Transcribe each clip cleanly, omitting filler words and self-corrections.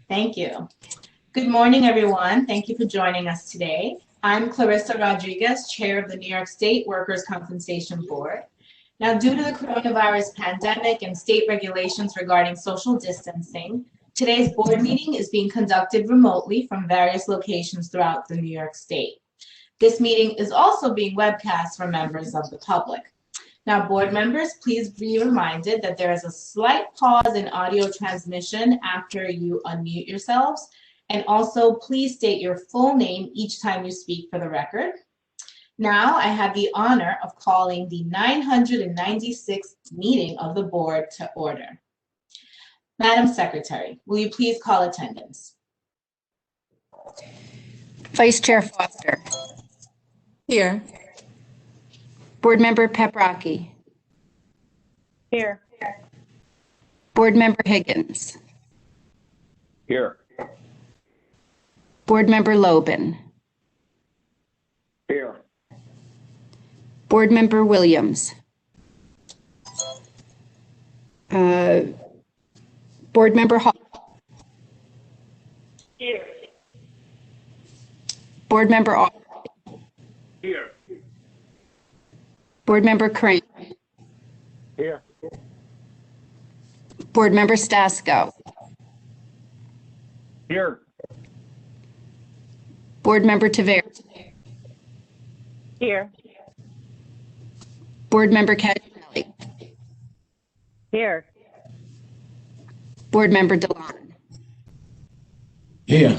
Thank you. Good morning, everyone. Thank you for joining us today. I'm Clarissa Rodriguez, Chair of the New York State Workers' Compensation Board. Now, due to the coronavirus pandemic and state regulations regarding social distancing, today's board meeting is being conducted remotely from various locations throughout the New York State. This meeting is also being webcast for members of the public. Now, board members, please be reminded that there is a slight pause in audio transmission after you unmute yourselves. And also, please state your full name each time you speak for the record. Now, I have the honor of calling the 996th meeting of the board to order. Madam Secretary, will you please call attendance? Vice Chair Foster. Here. Board Member Paprocki. Here. Board Member Higgins. Here. Board Member Lobin. Here. Board Member Williams. Board Member Hall. Here. Board Member Authorization. Here. Board Member Crane. Here. Board Member Stasko. Here. Board Member Taveri. Here. Board Member Cagnelli. Here. Board Member DeLon. Here.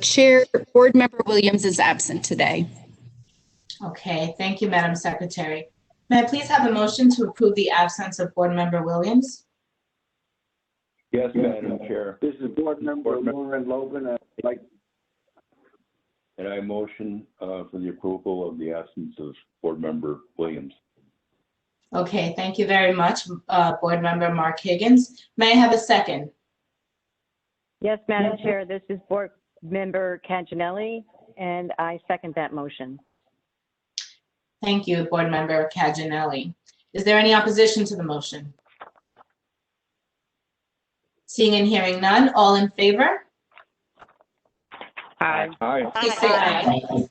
Chair, Board Member Williams is absent today. Okay, thank you, Madam Secretary. May I please have a motion to approve the absence of Board Member Williams? Yes, Madam Chair. This is Board Member Lauren Lobin. And I motion for the approval of the absence of Board Member Williams. Okay, thank you very much, Board Member Mark Higgins. May I have a second? Yes, Madam Chair, this is Board Member Cagnelli, and I second that motion. Thank you, Board Member Cagnelli. Is there any opposition to the motion? Seeing and hearing none, all in favor? Aye. Aye. Please say aye.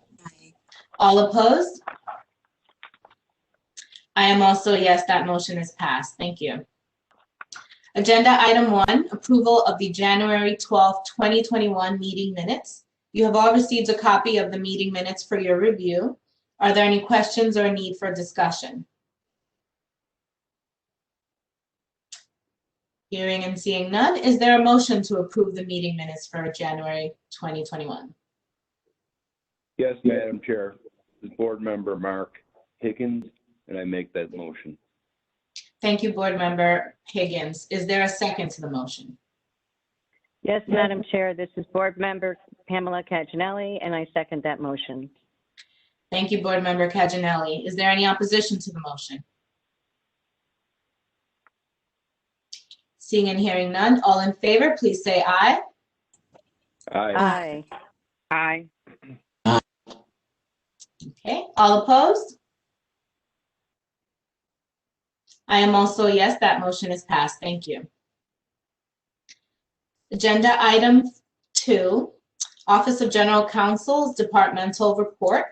All opposed? I am also a yes, that motion is passed. Thank you. Agenda item 1, approval of the January 12th, 2021 meeting minutes. You have all received a copy of the meeting minutes for your review. Are there any questions or need for discussion? Hearing and seeing none, is there a motion to approve the meeting minutes for January 2021? Yes, Madam Chair. This is Board Member Mark Higgins, and I make that motion. Thank you, Board Member Higgins. Is there a second to the motion? Yes, Madam Chair, this is Board Member Pamela Cagnelli, and I second that motion. Thank you, Board Member Cagnelli. Is there any opposition to the motion? Seeing and hearing none, all in favor, please say aye. Aye. Aye. Aye. Okay, all opposed? I am also a yes, that motion is passed. Thank you. Agenda item 2, Office of General Counsel's Departmental Report.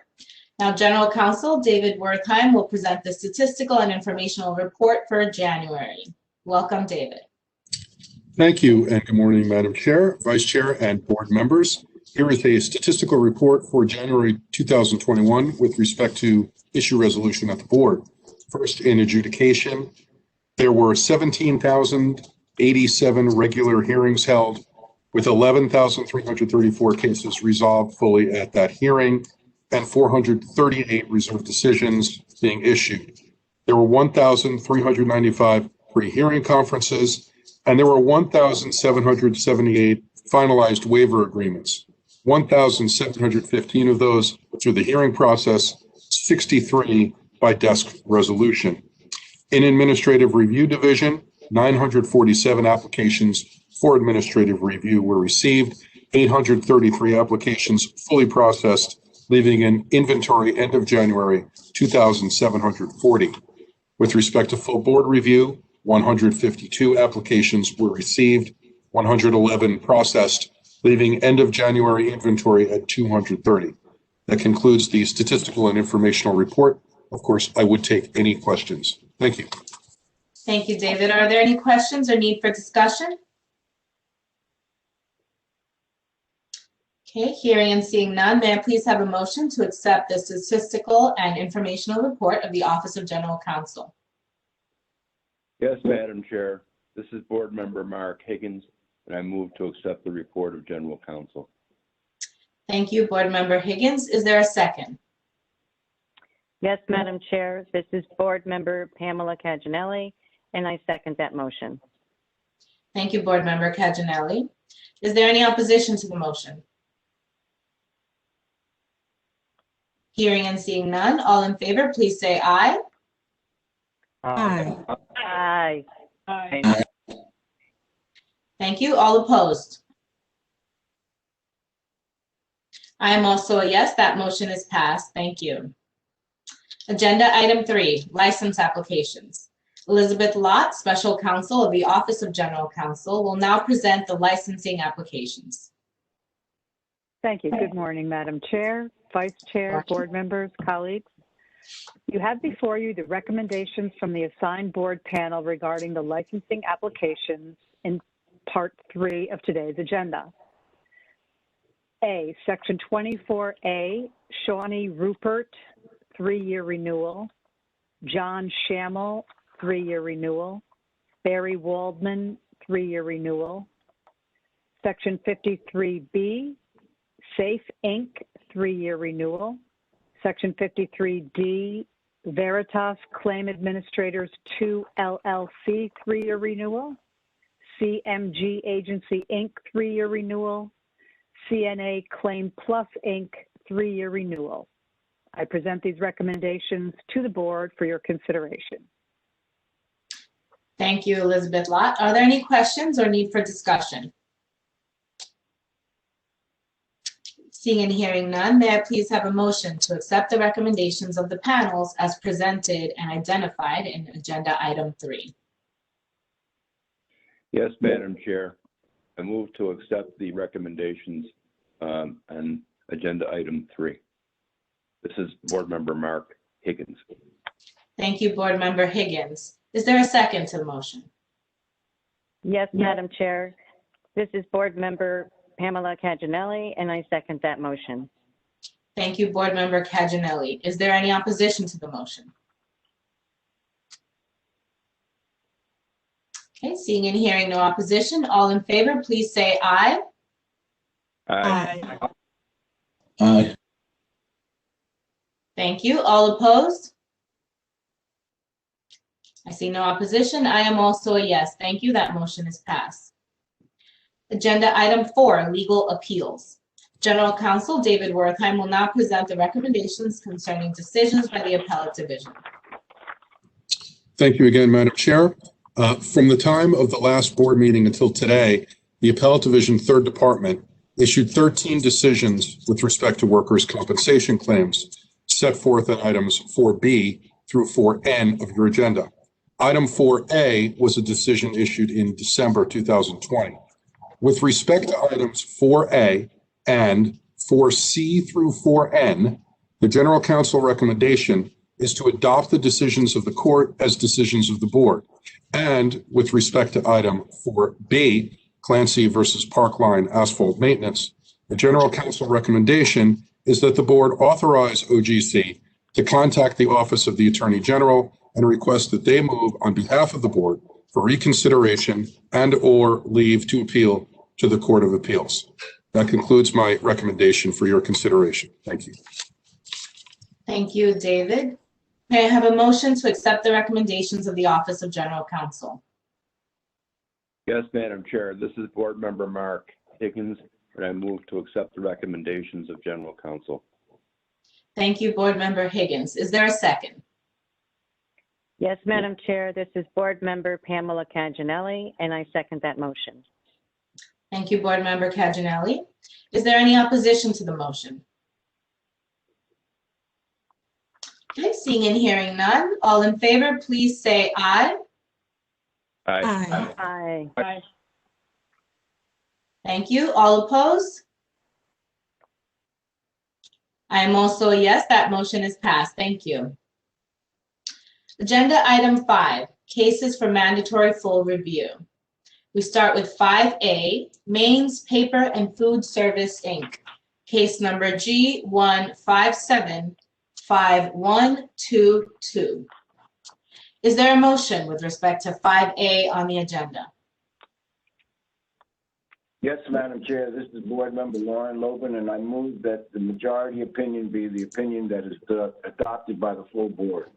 Now, General Counsel David Wertheim will present the statistical and informational report for January. Welcome, David. Thank you, and good morning, Madam Chair, Vice Chair, and board members. Here is a statistical report for January 2021 with respect to issue resolution at the board. First, in adjudication, there were 17,087 regular hearings held, with 11,334 cases resolved fully at that hearing, and 438 reserved decisions being issued. There were 1,395 pre-hearing conferences, and there were 1,778 finalized waiver agreements. 1,715 of those through the hearing process, 63 by desk resolution. In Administrative Review Division, 947 applications for administrative review were received, 833 applications fully processed, leaving an inventory end of January 2,740. With respect to full board review, 152 applications were received, 111 processed, leaving end of January inventory at 230. That concludes the statistical and informational report. Of course, I would take any questions. Thank you. Thank you, David. Are there any questions or need for discussion? Okay, hearing and seeing none, may I please have a motion to accept the statistical and informational report of the Office of General Counsel? Yes, Madam Chair. This is Board Member Mark Higgins, and I move to accept the report of General Counsel. Thank you, Board Member Higgins. Is there a second? Yes, Madam Chair, this is Board Member Pamela Caginelli, and I second that motion. Thank you, Board Member Caginelli. Is there any opposition to the motion? Hearing and seeing none, all in favor, please say aye. Aye. Aye. Aye. Thank you. All opposed? I am also a yes. That motion is passed. Thank you. Agenda item 3, license applications. Elizabeth Lott, Special Counsel of the Office of General Counsel, will now present the licensing applications. Thank you. Good morning, Madam Chair, Vice Chair, board members, colleagues. You have before you the recommendations from the assigned board panel regarding the licensing applications in Part 3 of today's agenda. A, Section 24A, Shawnee Rupert, 3-year renewal. John Schammel, 3-year renewal. Barry Waldman, 3-year renewal. Section 53B, Safe Inc., 3-year renewal. Section 53D, Veritas Claim Administrators 2 LLC, 3-year renewal. CMG Agency Inc., 3-year renewal. CNA Claim Plus Inc., 3-year renewal. I present these recommendations to the board for your consideration. Thank you, Elizabeth Lott. Are there any questions or need for discussion? Seeing and hearing none, may I please have a motion to accept the recommendations of the panels as presented and identified in agenda item 3? Yes, Madam Chair. I move to accept the recommendations on agenda item 3. This is Board Member Mark Higgins. Thank you, Board Member Higgins. Is there a second to the motion? Yes, Madam Chair, this is Board Member Pamela Caginelli, and I second that motion. Thank you, Board Member Caginelli. Is there any opposition to the motion? Okay, seeing and hearing no opposition, all in favor, please say aye. Aye. Aye. Thank you. All opposed? I see no opposition. I am also a yes. Thank you. That motion is passed. Agenda item 4, legal appeals. General Counsel David Wertheim will now present the recommendations concerning decisions by the Appellate Division. Thank you again, Madam Chair. From the time of the last board meeting until today, the Appellate Division 3rd Department issued 13 decisions with respect to workers' compensation claims set forth in items 4B through 4N of your agenda. Item 4A was a decision issued in December 2020. With respect to items 4A and 4C through 4N, the General Counsel recommendation is to adopt the decisions of the court as decisions of the board. And with respect to item 4B, Clancy versus Parkline Asphalt Maintenance, the General Counsel recommendation is that the board authorize OGC to contact the Office of the Attorney General and request that they move on behalf of the board for reconsideration and/or leave to appeal to the Court of Appeals. That concludes my recommendation for your consideration. Thank you. Thank you, David. May I have a motion to accept the recommendations of the Office of General Counsel? Yes, Madam Chair. This is Board Member Mark Higgins, and I move to accept the recommendations of General Counsel. Thank you, Board Member Higgins. Is there a second? Yes, Madam Chair, this is Board Member Pamela Caginelli, and I second that motion. Thank you, Board Member Caginelli. Is there any opposition to the motion? Okay, seeing and hearing none, all in favor, please say aye. Aye. Aye. Thank you. All opposed? I am also a yes, that motion is passed. Thank you. Agenda item 5, cases for mandatory full review. We start with 5A, Maine's Paper and Food Service, Inc., case number G1575122. Is there a motion with respect to 5A on the agenda? Yes, Madam Chair, this is Board Member Lauren Logan, and I move that the majority opinion be the opinion that is adopted by the full board.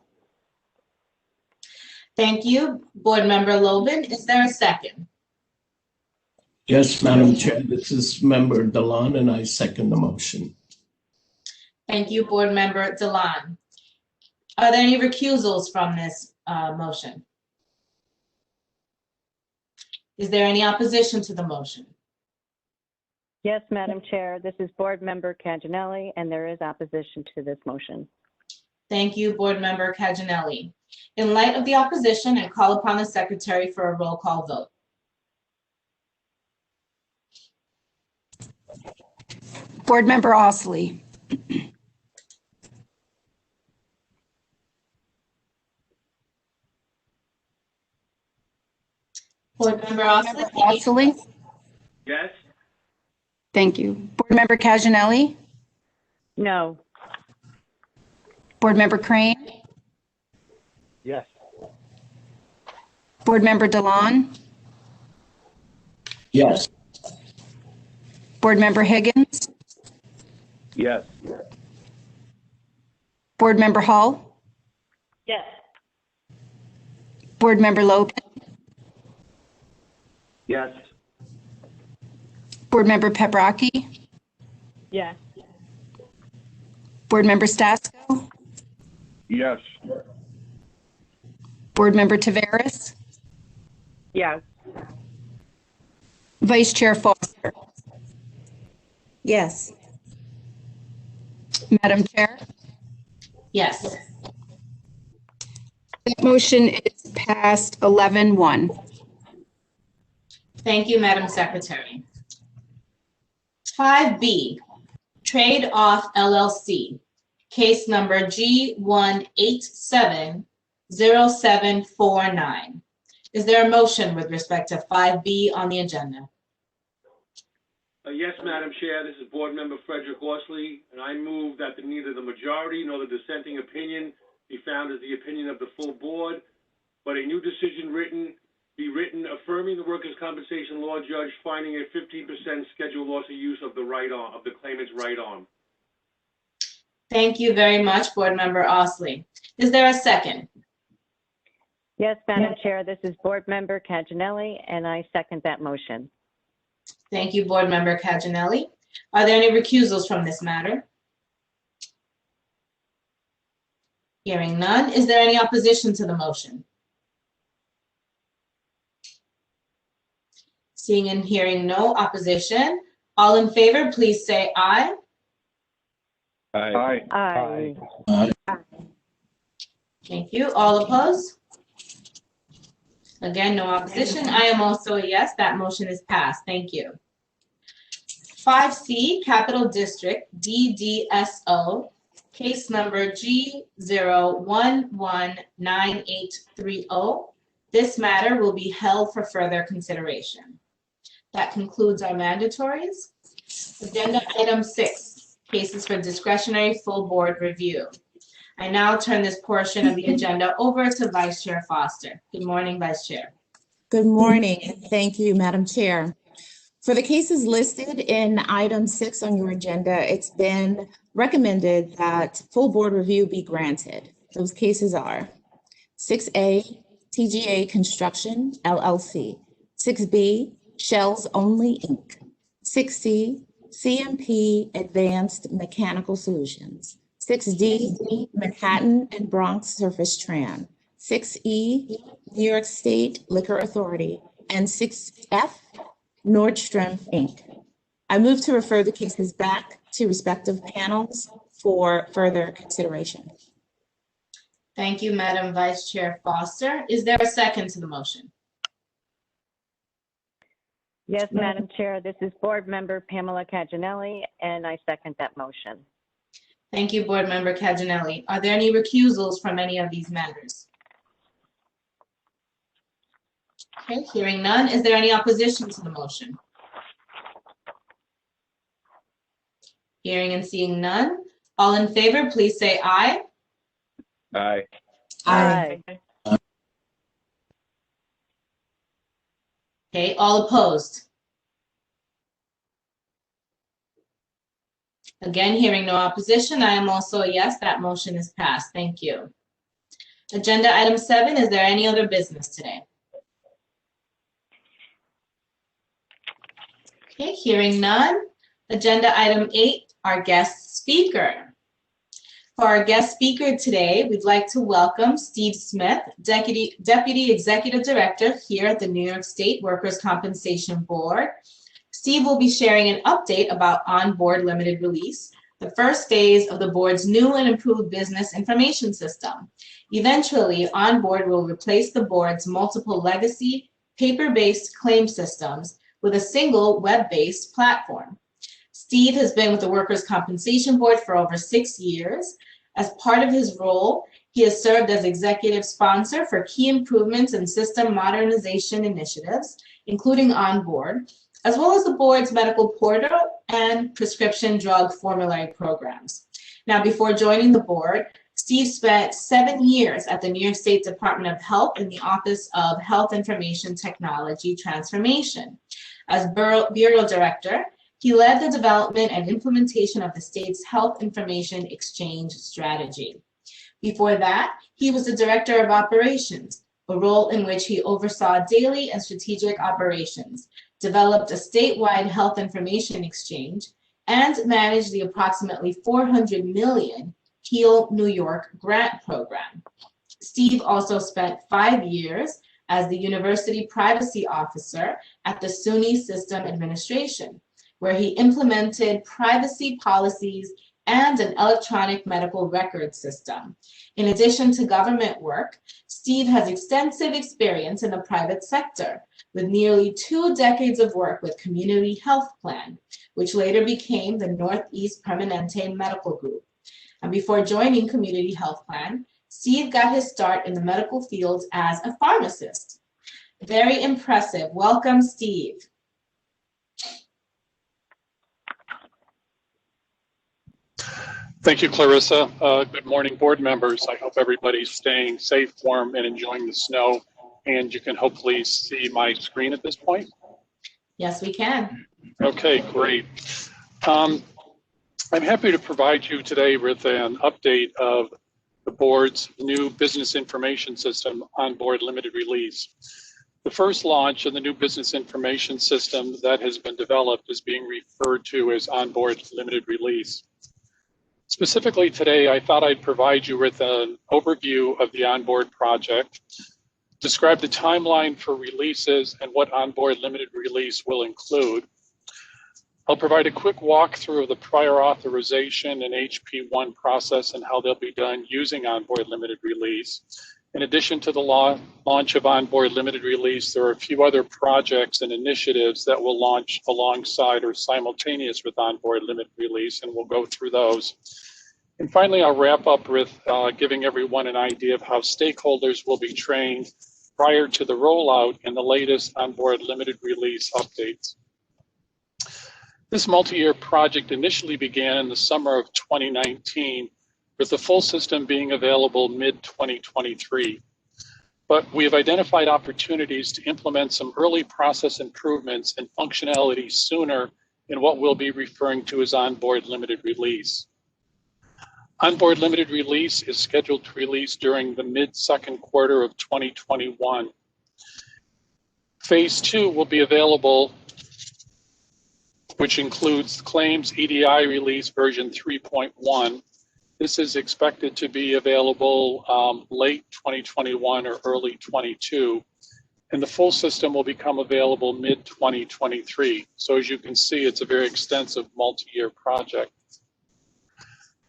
Thank you, Board Member Logan. Is there a second? Yes, Madam Chair, this is Member Delan, and I second the motion. Thank you, Board Member Delan. Are there any recusals from this motion? Is there any opposition to the motion? Yes, Madam Chair, this is Board Member Caginelli, and there is opposition to this motion. Thank you, Board Member Caginelli. In light of the opposition, I call upon the Secretary for a roll call vote. Board Member Ostley. Board Member Ostley? Ostley. Yes. Thank you. Board Member Caginelli. No. Board Member Crane. Yes. Board Member Delan. Yes. Board Member Higgins. Yes. Board Member Hull. Yes. Board Member Logan. Yes. Board Member Pepperaki. Yes. Board Member Stasko. Yes. Board Member Taveras. Yes. Vice Chair Foster. Yes. Madam Chair, Yes. that motion is passed 11-1. Thank you, Madam Secretary. 5B, Trade Off LLC, case number G1870749. Is there a motion with respect to 5B on the agenda? Yes, Madam Chair, this is Board Member Frederick Horsley, and I move that neither the majority nor the dissenting opinion be found as the opinion of the full board, but a new decision be written affirming the workers' compensation law judge finding a 15% schedule loss of use of the right arm, of the claimant's right arm. Thank you very much, Board Member Ostley. Is there a second? Yes, Madam Chair, this is Board Member Caginelli, and I second that motion. Thank you, Board Member Caginelli. Are there any recusals from this matter? Hearing none, is there any opposition to the motion? Seeing and hearing no opposition, all in favor, please say aye. Aye. Aye. Thank you. All opposed? Again, no opposition. I am also a yes. That motion is passed. Thank you. 5C, Capital District, DDSO, case number G0119830. This matter will be held for further consideration. That concludes our mandatories. Agenda item 6, cases for discretionary full board review. I now turn this portion of the agenda over to Vice Chair Foster. Good morning, Vice Chair. Good morning, and thank you, Madam Chair. For the cases listed in item 6 on your agenda, it's been recommended that full board review be granted. Those cases are 6A, TGA Construction, LLC, 6B, Shells Only, Inc., 6C, CMP Advanced Mechanical Solutions, 6D, Manhattan and Bronx Surface Tran, 6E, New York State Liquor Authority, and 6F, Nordstrom, Inc. I move to refer the cases back to respective panels for further consideration. Thank you, Madam Vice Chair Foster. Is there a second to the motion? Yes, Madam Chair, this is Board Member Pamela Caginelli, and I second that motion. Thank you, Board Member Caginelli. Are there any recusals from any of these matters? Okay, hearing none. Is there any opposition to the motion? Hearing and seeing none. All in favor, please say aye. Aye. Aye. Okay, all opposed? Again, hearing no opposition, I am also a yes, that motion is passed. Thank you. Agenda item 7, is there any other business today? Okay, hearing none. Agenda item 8, our guest speaker. For our guest speaker today, we'd like to welcome Steve Smith, Deputy Executive Director here at the New York State Workers' Compensation Board. Steve will be sharing an update about OnBoard Limited Release, the first phase of the board's new and improved business information system. Eventually, OnBoard will replace the board's multiple legacy, paper-based claim systems with a single web-based platform. Steve has been with the Workers' Compensation Board for over 6 years. As part of his role, he has served as executive sponsor for key improvements and system modernization initiatives, including OnBoard, as well as the board's medical portal and prescription drug formulary programs. Now, before joining the board, Steve spent 7 years at the New York State Department of Health in the Office of Health Information Technology Transformation. As Bureau Director, he led the development and implementation of the state's Health Information Exchange strategy. Before that, he was the Director of Operations, a role in which he oversaw daily and strategic operations, developed a statewide health information exchange, and managed the approximately $400 million HEAL New York grant program. Steve also spent 5 years as the University Privacy Officer at the SUNY System Administration, where he implemented privacy policies and an electronic medical record system. In addition to government work, Steve has extensive experience in the private sector, with nearly 2 decades of work with Community Health Plan, which later became the Northeast Permanente Medical Group. And before joining Community Health Plan, Steve got his start in the medical field as a pharmacist. Very impressive. Welcome, Steve. Thank you, Clarissa. Good morning, board members. I hope everybody's staying safe, warm, and enjoying the snow. And you can hopefully see my screen at this point. Yes, we can. Okay, great. I'm happy to provide you today with an update of the board's new business information system, OnBoard Limited Release. The first launch of the new business information system that has been developed is being referred to as OnBoard Limited Release. Specifically today, I thought I'd provide you with an overview of the OnBoard project, describe the timeline for releases and what OnBoard Limited Release will include. I'll provide a quick walkthrough of the prior authorization and HP1 process and how they'll be done using OnBoard Limited Release. In addition to the launch of OnBoard Limited Release, there are a few other projects and initiatives that will launch alongside or simultaneous with OnBoard Limited Release, and we'll go through those. And finally, I'll wrap up with giving everyone an idea of how stakeholders will be trained prior to the rollout and the latest OnBoard Limited Release updates. This multi-year project initially began in the summer of 2019, with the full system being available mid-2023. But we have identified opportunities to implement some early process improvements and functionality sooner in what we'll be referring to as OnBoard Limited Release. OnBoard Limited Release is scheduled to release during the mid-second quarter of 2021. Phase 2 will be available, which includes claims EDI release version 3.1. This is expected to be available late 2021 or early 22, and the full system will become available mid-2023. So as you can see, it's a very extensive multi-year project.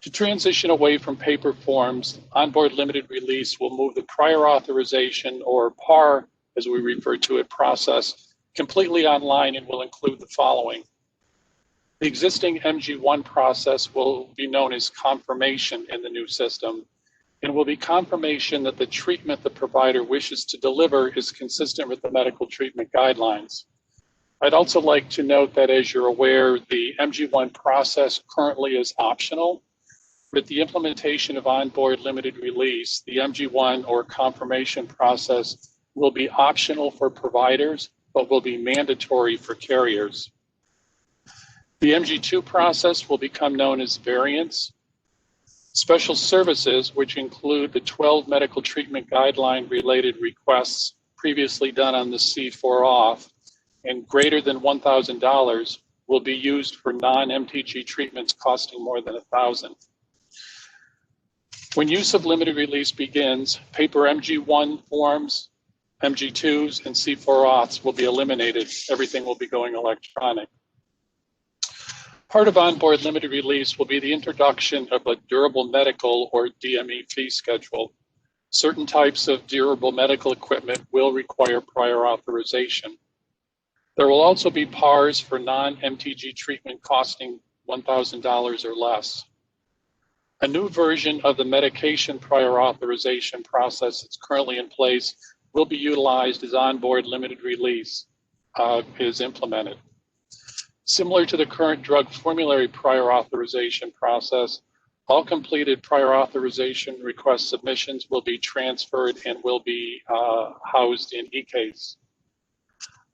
To transition away from paper forms, OnBoard Limited Release will move the prior authorization, or PAR as we refer to it, process completely online and will include the following. The existing MG1 process will be known as confirmation in the new system, and will be confirmation that the treatment the provider wishes to deliver is consistent with the medical treatment guidelines. I'd also like to note that, as you're aware, the MG1 process currently is optional. With the implementation of OnBoard limited release, the MG1 or confirmation process will be optional for providers, but will be mandatory for carriers. The MG2 process will become known as variants. Special services, which include the 12 medical treatment guideline related requests previously done on the C4 auth and greater than $1,000, will be used for non-MTG treatments costing more than $1,000. When use of limited release begins, paper MG1 forms, MG2s, and C4 auths will be eliminated. Everything will be going electronic. Part of OnBoard limited release will be the introduction of a durable medical or DME fee schedule. Certain types of durable medical equipment will require prior authorization. There will also be PARs for non-MTG treatment costing $1,000 or less. A new version of the medication prior authorization process that's currently in place will be utilized as OnBoard limited release is implemented. Similar to the current drug formulary prior authorization process, all completed prior authorization request submissions will be transferred and will be housed in eCase.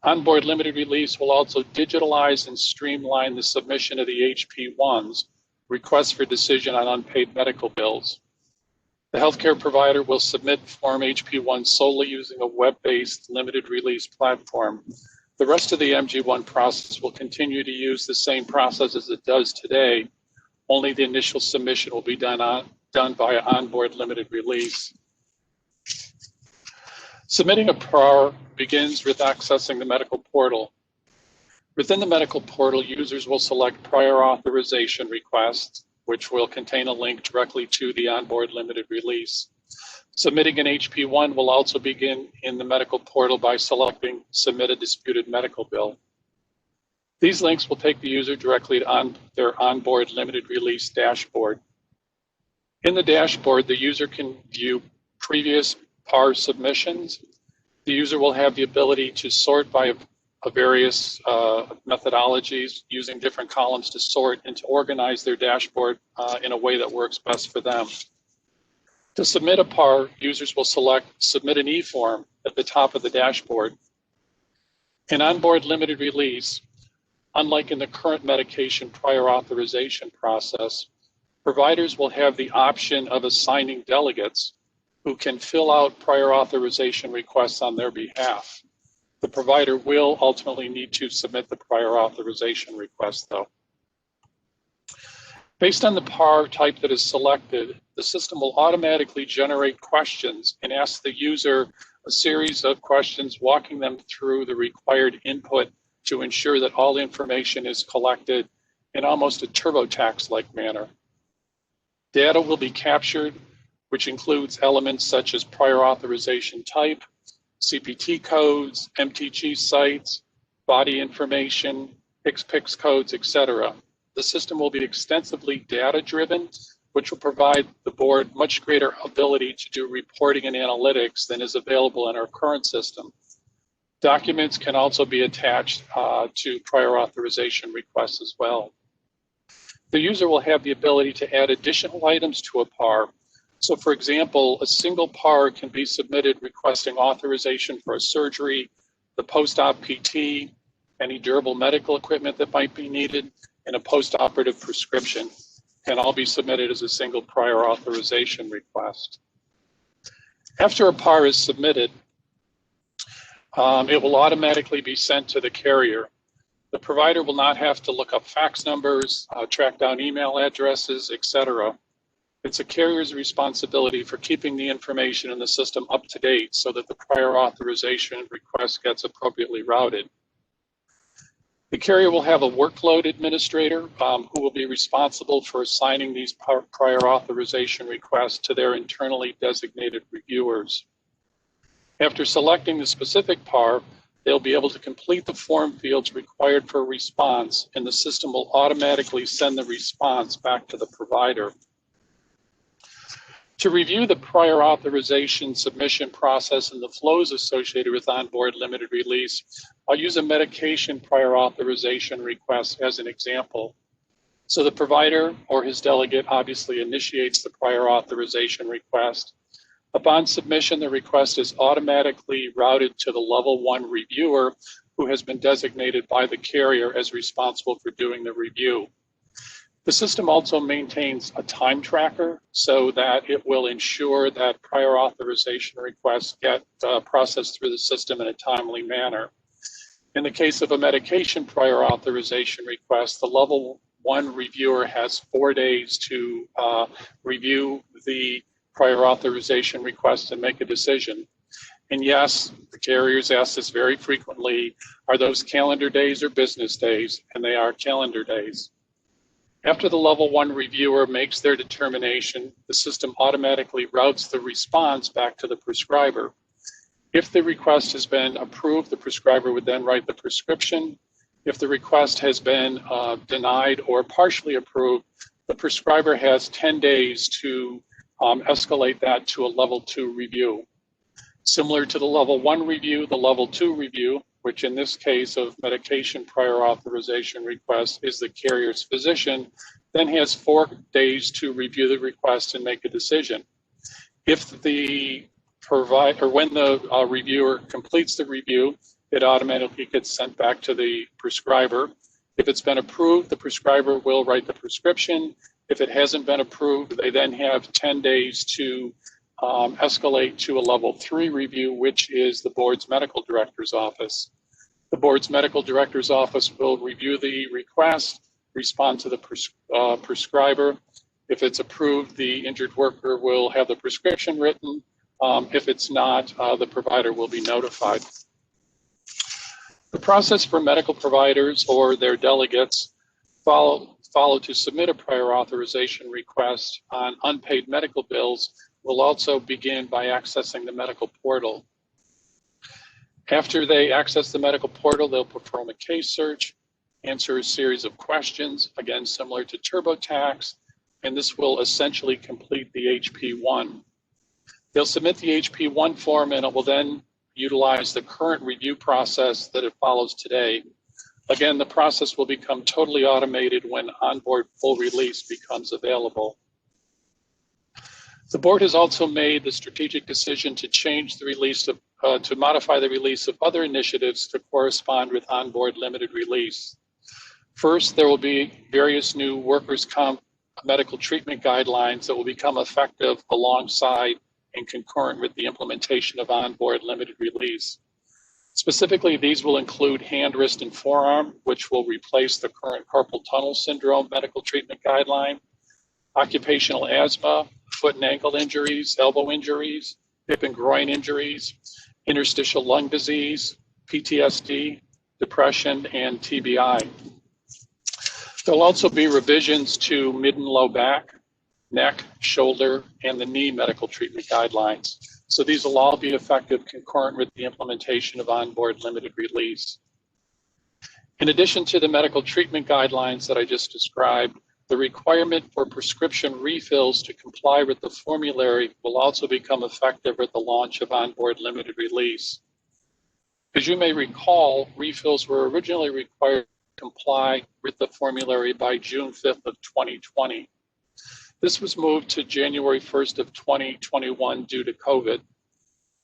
OnBoard limited release will also digitalize and streamline the submission of the HP1s, requests for decision on unpaid medical bills. The healthcare provider will submit Form HP1 solely using a web-based limited release platform. The rest of the MG1 process will continue to use the same process as it does today, only the initial submission will be done via OnBoard limited release. Submitting a PAR begins with accessing the medical portal. Within the medical portal, users will select prior authorization requests, which will contain a link directly to the OnBoard limited release. Submitting an HP1 will also begin in the medical portal by selecting Submit a Disputed Medical Bill. These links will take the user directly to their OnBoard limited release dashboard. In the dashboard, the user can view previous PAR submissions. The user will have the ability to sort by various methodologies using different columns to sort and to organize their dashboard in a way that works best for them. To submit a PAR, users will select Submit an e-form at the top of the dashboard. In OnBoard limited release, unlike in the current medication prior authorization process, providers will have the option of assigning delegates who can fill out prior authorization requests on their behalf. The provider will ultimately need to submit the prior authorization request, though. Based on the PAR type that is selected, the system will automatically generate questions and ask the user a series of questions, walking them through the required input to ensure that all information is collected in almost a TurboTax-like manner. Data will be captured, which includes elements such as prior authorization type, CPT codes, MTG sites, body information, HCPCS codes, etc. The system will be extensively data-driven, which will provide the board much greater ability to do reporting and analytics than is available in our current system. Documents can also be attached to prior authorization requests as well. The user will have the ability to add additional items to a PAR. So for example, a single PAR can be submitted requesting authorization for a surgery, the post-op PT, any durable medical equipment that might be needed, and a post-operative prescription can all be submitted as a single prior authorization request. After a PAR is submitted, it will automatically be sent to the carrier. The provider will not have to look up fax numbers, track down email addresses, etc. It's a carrier's responsibility for keeping the information in the system up to date so that the prior authorization request gets appropriately routed. The carrier will have a workload administrator who will be responsible for assigning these prior authorization requests to their internally designated reviewers. After selecting the specific PAR, they'll be able to complete the form fields required for a response, and the system will automatically send the response back to the provider. To review the prior authorization submission process and the flows associated with OnBoard limited release, I'll use a medication prior authorization request as an example. So the provider or his delegate obviously initiates the prior authorization request. Upon submission, the request is automatically routed to the level 1 reviewer who has been designated by the carrier as responsible for doing the review. The system also maintains a time tracker so that it will ensure that prior authorization requests get processed through the system in a timely manner. In the case of a medication prior authorization request, the level 1 reviewer has 4 days to review the prior authorization request and make a decision. And yes, the carriers ask this very frequently, are those calendar days or business days? And they are calendar days. After the level 1 reviewer makes their determination, the system automatically routes the response back to the prescriber. If the request has been approved, the prescriber would then write the prescription. If the request has been denied or partially approved, the prescriber has 10 days to escalate that to a level 2 review. Similar to the level 1 review, the level 2 review, which in this case of medication prior authorization request is the carrier's physician, then has 4 days to review the request and make a decision. If the provider, or when the reviewer completes the review, it automatically gets sent back to the prescriber. If it's been approved, the prescriber will write the prescription. If it hasn't been approved, they then have 10 days to escalate to a level 3 review, which is the board's medical director's office. The board's medical director's office will review the request, respond to the prescriber. If it's approved, the injured worker will have the prescription written. If it's not, the provider will be notified. The process for medical providers or their delegates follow to submit a prior authorization request on unpaid medical bills will also begin by accessing the medical portal. After they access the medical portal, they'll perform a case search, answer a series of questions, again, similar to TurboTax, and this will essentially complete the HP1. They'll submit the HP1 form and it will then utilize the current review process that it follows today. Again, the process will become totally automated when OnBoard full release becomes available. The board has also made the strategic decision to change the release of, to modify the release of other initiatives to correspond with OnBoard limited release. First, there will be various new workers' comp medical treatment guidelines that will become effective alongside and concurrent with the implementation of OnBoard limited release. Specifically, these will include hand, wrist, and forearm, which will replace the current carpal tunnel syndrome medical treatment guideline, occupational asthma, foot and ankle injuries, elbow injuries, hip and groin injuries, interstitial lung disease, PTSD, depression, and TBI. There'll also be revisions to mid and low back, neck, shoulder, and the knee medical treatment guidelines. So these will all be effective concurrent with the implementation of OnBoard limited release. In addition to the medical treatment guidelines that I just described, the requirement for prescription refills to comply with the formulary will also become effective at the launch of OnBoard limited release. As you may recall, refills were originally required to comply with the formulary by June 5th of 2020. This was moved to January 1st of 2021 due to COVID.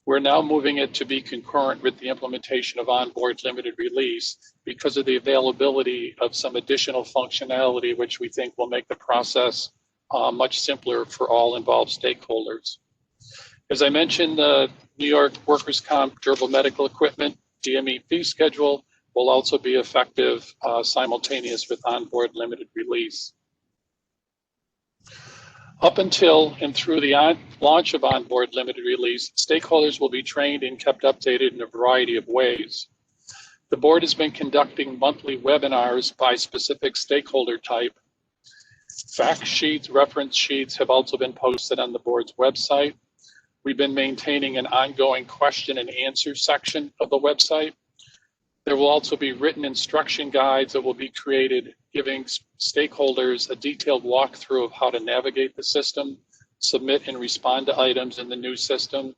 We're now moving it to be concurrent with the implementation of OnBoard limited release because of the availability of some additional functionality, which we think will make the process much simpler for all involved stakeholders. As I mentioned, the New York Workers' Comp Durable Medical Equipment DME fee schedule will also be effective simultaneous with OnBoard limited release. Up until and through the launch of OnBoard limited release, stakeholders will be trained and kept updated in a variety of ways. The board has been conducting monthly webinars by specific stakeholder type. Fact sheets, reference sheets have also been posted on the board's website. We've been maintaining an ongoing question and answer section of the website. There will also be written instruction guides that will be created, giving stakeholders a detailed walkthrough of how to navigate the system, submit and respond to items in the new system,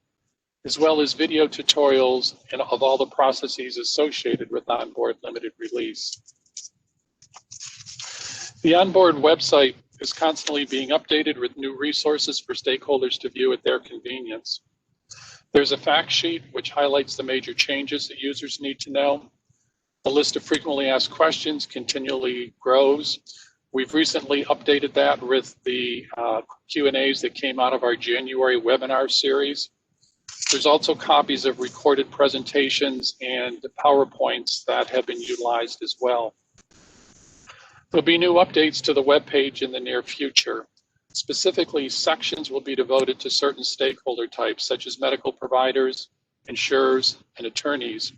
as well as video tutorials of all the processes associated with OnBoard Limited Release. The OnBoard website is constantly being updated with new resources for stakeholders to view at their convenience. There's a fact sheet which highlights the major changes that users need to know. The list of frequently asked questions continually grows. We've recently updated that with the Q&As that came out of our January webinar series. There's also copies of recorded presentations and PowerPoints that have been utilized as well. There'll be new updates to the webpage in the near future. Specifically, sections will be devoted to certain stakeholder types, such as medical providers, insurers, and attorneys,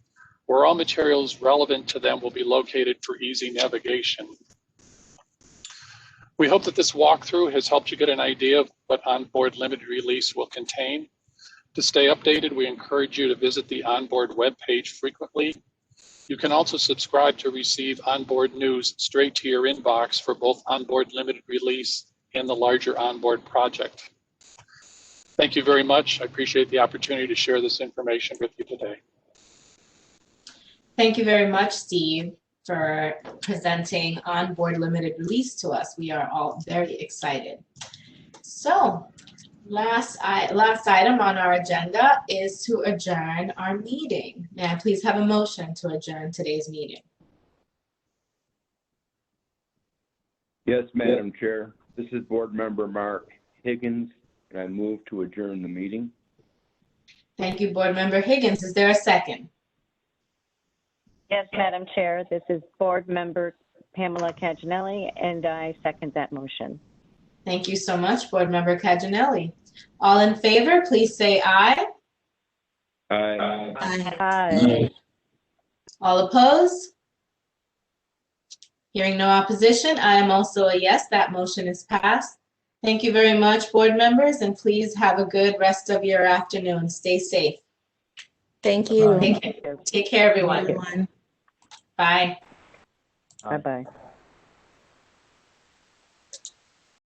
where all materials relevant to them will be located for easy navigation. We hope that this walkthrough has helped you get an idea of what OnBoard Limited Release will contain. To stay updated, we encourage you to visit the OnBoard webpage frequently. You can also subscribe to receive OnBoard news straight to your inbox for both OnBoard Limited Release and the larger OnBoard project. Thank you very much. I appreciate the opportunity to share this information with you today. Thank you very much, Steve, for presenting OnBoard Limited Release to us. We are all very excited. So, last item on our agenda is to adjourn our meeting. May I please have a motion to adjourn today's meeting? Yes, Madam Chair. This is Board Member Mark Higgins, and I move to adjourn the meeting. Thank you, Board Member Higgins. Is there a second? Yes, Madam Chair, this is Board Member Pamela Caginelli, and I second that motion. Thank you so much, Board Member Caginelli. All in favor, please say aye. Aye. Aye. All opposed? Hearing no opposition, I am also a yes. That motion is passed. Thank you very much, board members, and please have a good rest of your afternoon. Stay safe. Thank you. Take care, everyone. Bye. Bye-bye.